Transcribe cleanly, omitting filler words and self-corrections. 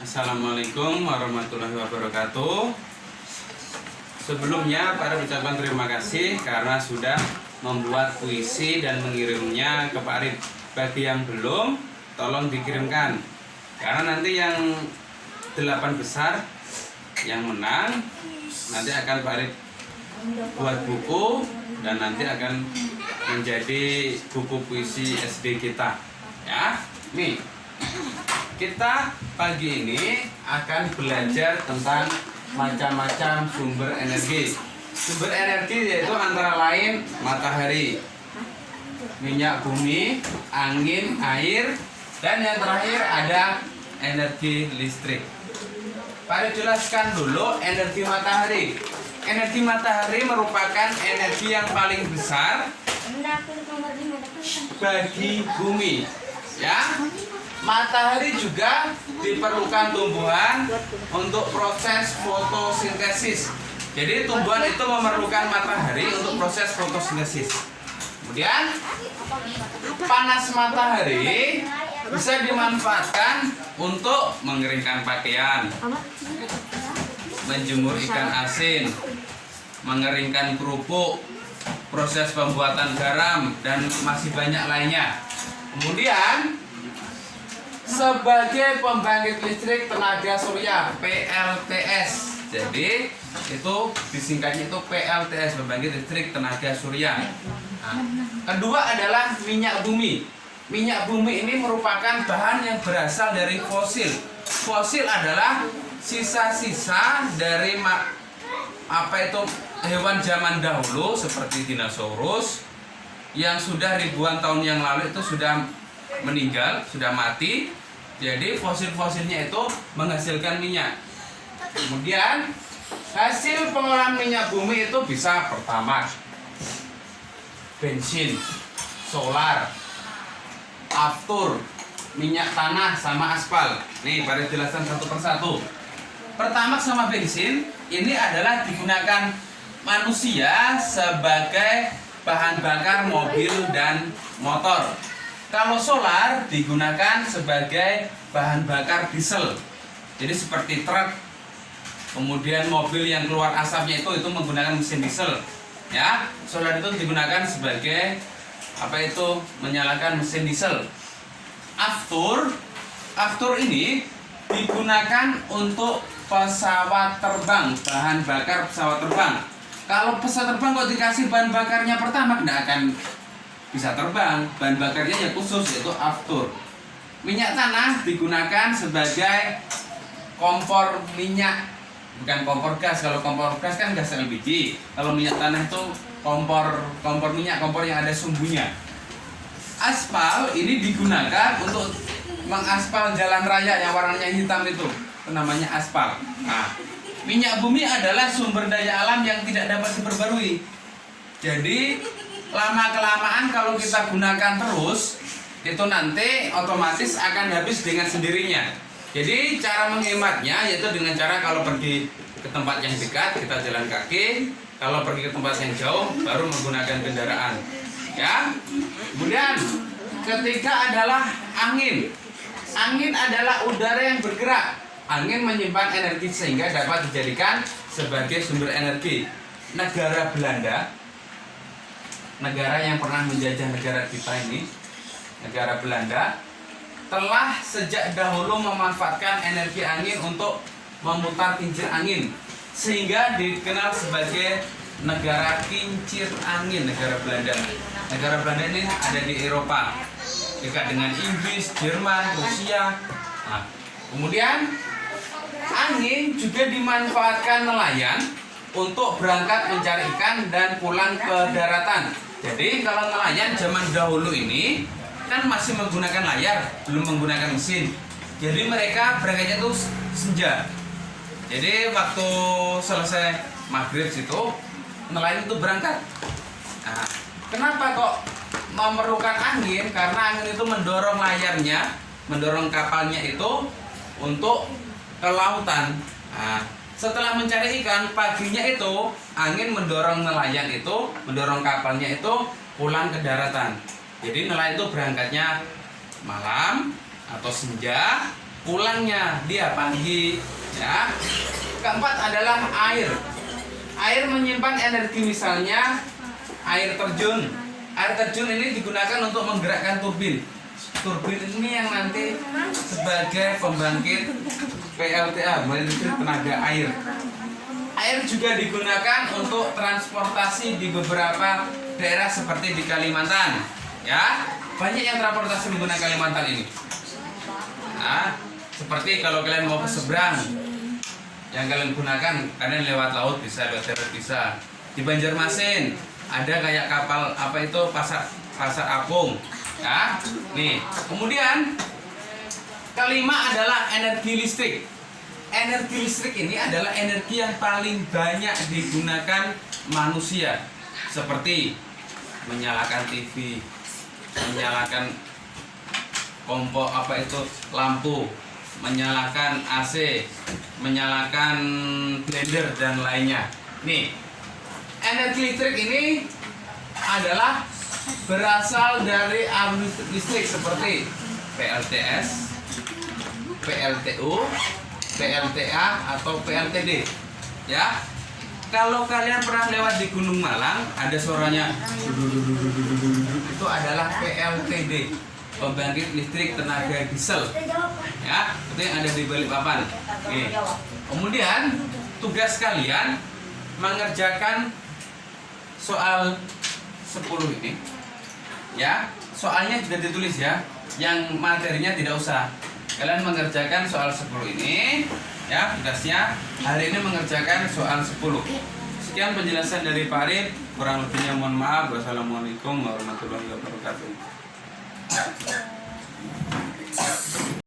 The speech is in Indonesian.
Assalamualaikum warahmatullahi wabarakatuh. Sebelumnya, para ucapkan terima kasih karena sudah membuat puisi dan mengirimnya ke Pak Arif. Bagi yang belum, tolong dikirimkan. Karena nanti yang 8 besar yang menang, nanti akan Pak Arif buat buku dan nanti akan menjadi buku puisi SD kita. Ya, nih. Kita pagi ini akan belajar tentang macam-macam sumber energi. Sumber energi yaitu antara lain matahari, minyak bumi, angin, air, dan yang terakhir ada energi listrik. Pak jelaskan dulu energi matahari. Energi matahari merupakan energi yang paling besar bagi bumi. Ya. Matahari juga diperlukan tumbuhan untuk proses fotosintesis. Jadi tumbuhan itu memerlukan matahari untuk proses fotosintesis. Kemudian panas matahari bisa dimanfaatkan untuk mengeringkan pakaian, menjemur ikan asin, mengeringkan kerupuk, proses pembuatan garam, dan masih banyak lainnya. Kemudian sebagai pembangkit listrik tenaga surya PLTS. Jadi itu disingkatnya itu PLTS, pembangkit listrik tenaga surya. Nah, kedua adalah minyak bumi. Minyak bumi ini merupakan bahan yang berasal dari fosil. Fosil adalah sisa-sisa dari hewan zaman dahulu seperti dinosaurus yang sudah ribuan tahun yang lalu itu sudah meninggal, sudah mati. Jadi fosil-fosilnya itu menghasilkan minyak. Kemudian hasil pengolahan minyak bumi itu bisa pertama bensin, solar, aftur, minyak tanah, sama aspal. Nih, pada jelasan satu persatu. Pertama sama bensin ini adalah digunakan manusia sebagai bahan bakar mobil dan motor. Kalau solar digunakan sebagai bahan bakar diesel. Jadi seperti truk, kemudian mobil yang keluar asapnya itu menggunakan mesin diesel. Ya, solar itu digunakan sebagai menyalakan mesin diesel. Aftur ini digunakan untuk pesawat terbang, bahan bakar pesawat terbang. Kalau pesawat terbang kok dikasih bahan bakarnya pertama, tidak akan bisa terbang. Bahan bakarnya yang khusus yaitu aftur. Minyak tanah digunakan sebagai kompor minyak, bukan kompor gas. Kalau kompor gas kan gas LPG. Kalau minyak tanah itu kompor minyak, kompor yang ada sumbunya. Aspal ini digunakan untuk mengaspal jalan raya yang warnanya hitam itu namanya aspal. Nah, minyak bumi adalah sumber daya alam yang tidak dapat diperbarui. Jadi lama-kelamaan kalau kita gunakan terus, itu nanti otomatis akan habis dengan sendirinya. Jadi cara menghematnya yaitu dengan cara kalau pergi ke tempat yang dekat kita jalan kaki, kalau pergi ke tempat yang jauh baru menggunakan kendaraan. Ya. Kemudian ketiga adalah angin. Angin adalah udara yang bergerak. Angin menyimpan energi sehingga dapat dijadikan sebagai sumber energi. Negara Belanda, negara yang pernah menjajah negara kita ini, negara Belanda, telah sejak dahulu memanfaatkan energi angin untuk memutar kincir angin, sehingga dikenal sebagai negara kincir angin, negara Belanda. Negara Belanda ini ada di Eropa, dekat dengan Inggris, Jerman, Rusia. Nah, kemudian angin juga dimanfaatkan nelayan untuk berangkat mencari ikan dan pulang ke daratan. Jadi kalau nelayan zaman dahulu ini kan masih menggunakan layar, belum menggunakan mesin. Jadi mereka berangkatnya tuh senja. Jadi waktu selesai maghrib itu nelayan itu berangkat. Nah, kenapa kok memerlukan angin? Karena angin itu mendorong layarnya, mendorong kapalnya itu untuk ke lautan. Nah, setelah mencari ikan, paginya itu angin mendorong nelayan itu, mendorong kapalnya itu pulang ke daratan. Jadi nelayan itu berangkatnya malam atau senja, pulangnya dia pagi, ya. Keempat adalah air. Air menyimpan energi, misalnya air terjun. Air terjun ini digunakan untuk menggerakkan turbin. Turbin ini yang nanti sebagai pembangkit PLTA, listrik tenaga air. Air juga digunakan untuk transportasi di beberapa daerah seperti di Kalimantan, ya. Banyak yang transportasi menggunakan Kalimantan ini. Nah, seperti kalau kalian mau ke seberang, yang kalian gunakan, kalian lewat laut bisa, lewat darat bisa. Di Banjarmasin ada kayak kapal apa itu, pasar apung, ya. Nih, kemudian kelima adalah energi listrik. Energi listrik ini adalah energi yang paling banyak digunakan manusia, seperti menyalakan TV, menyalakan kompor apa itu lampu, menyalakan AC, menyalakan blender dan lainnya. Nih, energi listrik ini adalah berasal dari arus listrik seperti PLTS, PLTU, PLTA atau PLTD, ya. Kalau kalian pernah lewat di Gunung Malang, ada suaranya, itu adalah PLTD, pembangkit listrik tenaga diesel, ya. Itu yang ada di Balikpapan. Oke. Kemudian tugas kalian mengerjakan soal 10 ini, ya. Soalnya sudah ditulis, ya. Yang materinya tidak usah. Kalian mengerjakan soal 10 ini, ya. Tugasnya hari ini mengerjakan soal 10. Sekian penjelasan dari Pak Arif, kurang lebihnya mohon maaf. Wassalamualaikum warahmatullahi wabarakatuh.